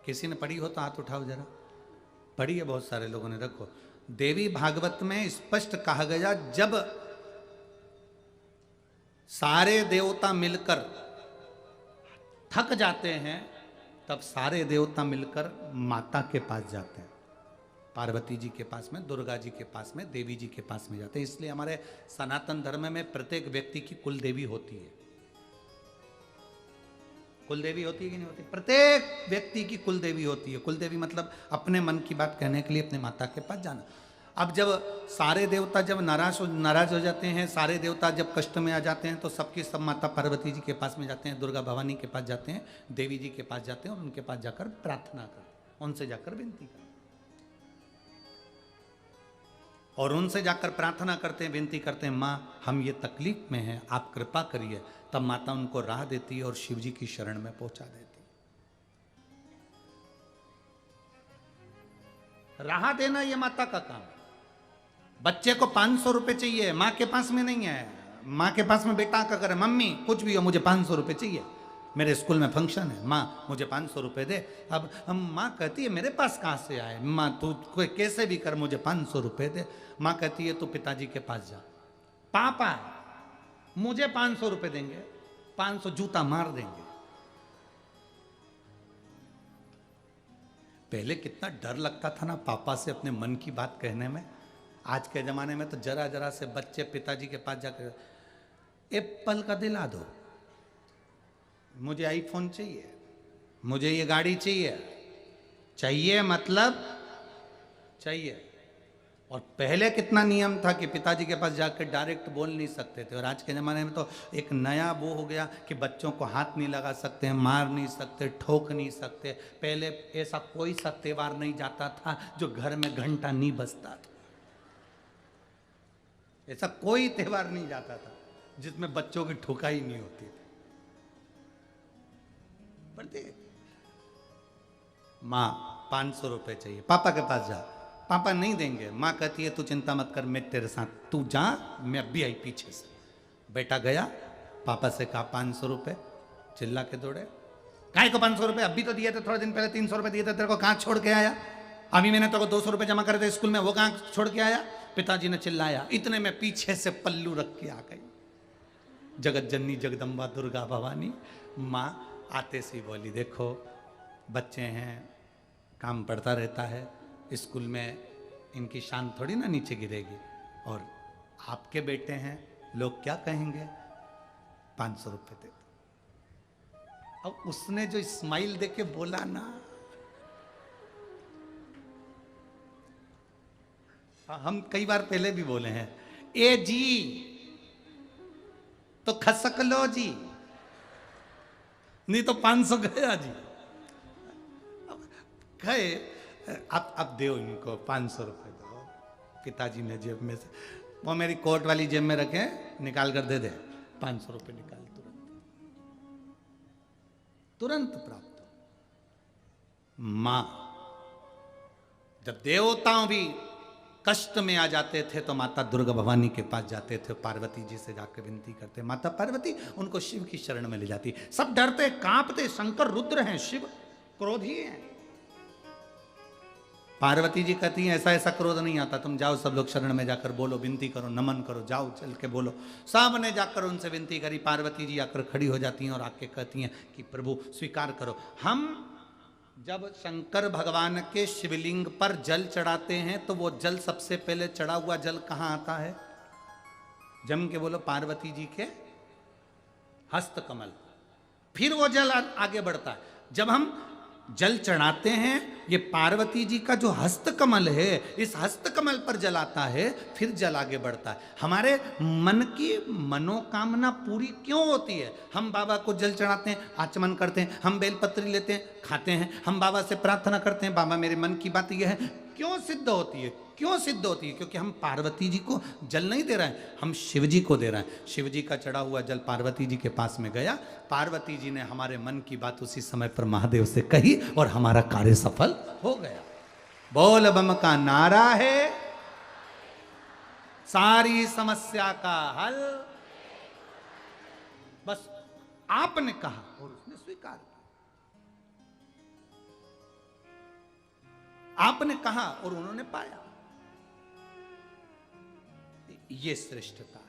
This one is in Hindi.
किसी ने पढ़ी हो तो हाथ उठाओ जरा। पढ़ी है बहुत सारे लोगों ने। रखो, देवी भागवत में स्पष्ट कहा गया, जब सारे देवता मिलकर थक जाते हैं तब सारे देवता मिलकर माता के पास जाते हैं, पार्वती जी के पास में, दुर्गा जी के पास में, देवी जी के पास में जाते हैं। इसलिए हमारे सनातन धर्म में प्रत्येक व्यक्ति की कुल देवी होती है। कुल देवी होती है कि नहीं होती? प्रत्येक व्यक्ति की कुल देवी होती है। कुल देवी मतलब अपने मन की बात कहने के लिए अपने माता के पास जाना। अब जब सारे देवता जब नाराज हो जाते हैं, सारे देवता जब कष्ट में आ जाते हैं, तो सबकी सब माता पार्वती जी के पास में जाते हैं, दुर्गा भवानी के पास जाते हैं, देवी जी के पास जाते हैं और उनके पास जाकर प्रार्थना करते हैं, उनसे जाकर विनती करते हैं। और उनसे जाकर प्रार्थना करते हैं, विनती करते हैं, माँ हम ये तकलीफ में हैं, आप कृपा करिए। तब माता उनको राह देती है और शिव जी की शरण में पहुंचा देती है। राह देना ये माता का काम है। बच्चे को 500 रुपए चाहिए, माँ के पास में नहीं है। माँ के पास में बेटा का करे, मम्मी कुछ भी हो मुझे 500 रुपए चाहिए, मेरे स्कूल में फंक्शन है, माँ मुझे 500 रुपए दे। अब हम माँ कहती है मेरे पास कहाँ से आए, माँ तू कोई कैसे भी कर मुझे 500 रुपए दे। माँ कहती है तू पिताजी के पास जा, पापा मुझे 500 रुपए देंगे, 500 जूता मार देंगे। पहले कितना डर लगता था ना पापा से अपने मन की बात कहने में। आज के जमाने में तो जरा जरा से बच्चे पिताजी के पास जाकर एप्पल का दिला दो, मुझे आईफोन चाहिए, मुझे ये गाड़ी चाहिए, चाहिए मतलब चाहिए। और पहले कितना नियम था कि पिताजी के पास जाकर डायरेक्ट बोल नहीं सकते थे। और आज के ज़माने में तो एक नया वो हो गया कि बच्चों को हाथ नहीं लगा सकते हैं, मार नहीं सकते, ठोक नहीं सकते। पहले ऐसा कोई सा त्योहार नहीं जाता था जो घर में घंटा नहीं बजता था। ऐसा कोई त्योहार नहीं जाता था जिसमें बच्चों की ठुकाई नहीं होती थी। पढ़ते माँ 500 रुपए चाहिए, पापा के पास जा, पापा नहीं देंगे। माँ कहती है तू चिंता मत कर, मैं तेरे साथ, तू जा, मैं अभी आई पीछे से। बेटा गया, पापा से कहा 500 रुपए, चिल्ला के दौड़े, काय को 500 रुपए, अभी तो दिए थे, थोड़े दिन पहले 300 रुपए दिए थे, तेरे को कहाँ छोड़ के आया? अभी मैंने तेरे को 200 रुपए जमा करे थे स्कूल में, वो कहाँ छोड़ के आया? पिताजी ने चिल्लाया। इतने में पीछे से पल्लू रख के आ गई जगत जननी जगदम्बा दुर्गा भवानी। माँ आते सी बोली, देखो बच्चे हैं, काम पड़ता रहता है, स्कूल में इनकी शान थोड़ी ना नीचे गिरेगी, और आपके बेटे हैं, लोग क्या कहेंगे, 500 रुपए दे दो। अब उसने जो स्माइल देके बोला ना, हम कई बार पहले भी बोले हैं, ए जी तो खसक लो जी, नहीं तो 500 गया जी। गए, आप दो इनको 500 रुपए दो। पिताजी ने जेब में से, वो मेरी कोट वाली जेब में रखे, निकाल कर दे दे, 500 रुपए निकाल, तुरंत प्राप्त। मां, जब देवताओं भी कष्ट में आ जाते थे तो माता दुर्गा भवानी के पास जाते थे, पार्वती जी से जाकर विनती करते, माता पार्वती उनको शिव की शरण में ले जाती। सब डरते कांपते, शंकर रुद्र हैं, शिव क्रोधी हैं। पार्वती जी कहती हैं ऐसा ऐसा क्रोध नहीं आता, तुम जाओ सब लोग शरण में जाकर बोलो, विनती करो, नमन करो, जाओ चल के बोलो। सामने जाकर उनसे विनती करी, पार्वती जी आकर खड़ी हो जाती हैं और आके कहती हैं कि प्रभु स्वीकार करो। हम जब शंकर भगवान के शिवलिंग पर जल चढ़ाते हैं तो वो जल सबसे पहले चढ़ा हुआ जल कहाँ आता है? जम के बोलो, पार्वती जी के हस्त कमल। फिर वो जल आगे बढ़ता है। जब हम जल चढ़ाते हैं, ये पार्वती जी का जो हस्त कमल है, इस हस्त कमल पर जल आता है, फिर जल आगे बढ़ता है। हमारे मन की मनोकामना पूरी क्यों होती है? हम बाबा को जल चढ़ाते हैं, आचमन करते हैं, हम बेलपत्री लेते हैं, खाते हैं, हम बाबा से प्रार्थना करते हैं, बाबा मेरे मन की बात यह है। क्यों सिद्ध होती है? क्यों सिद्ध होती है? क्योंकि हम पार्वती जी को जल नहीं दे रहे हैं, हम शिव जी को दे रहे हैं। शिव जी का चढ़ा हुआ जल पार्वती जी के पास में गया, पार्वती जी ने हमारे मन की बात उसी समय पर महादेव से कही और हमारा कार्य सफल हो गया। बोल बम का नारा है, सारी समस्या का हल। बस आपने कहा और उसने स्वीकार किया। आपने कहा और उन्होंने पाया। ये श्रेष्ठता।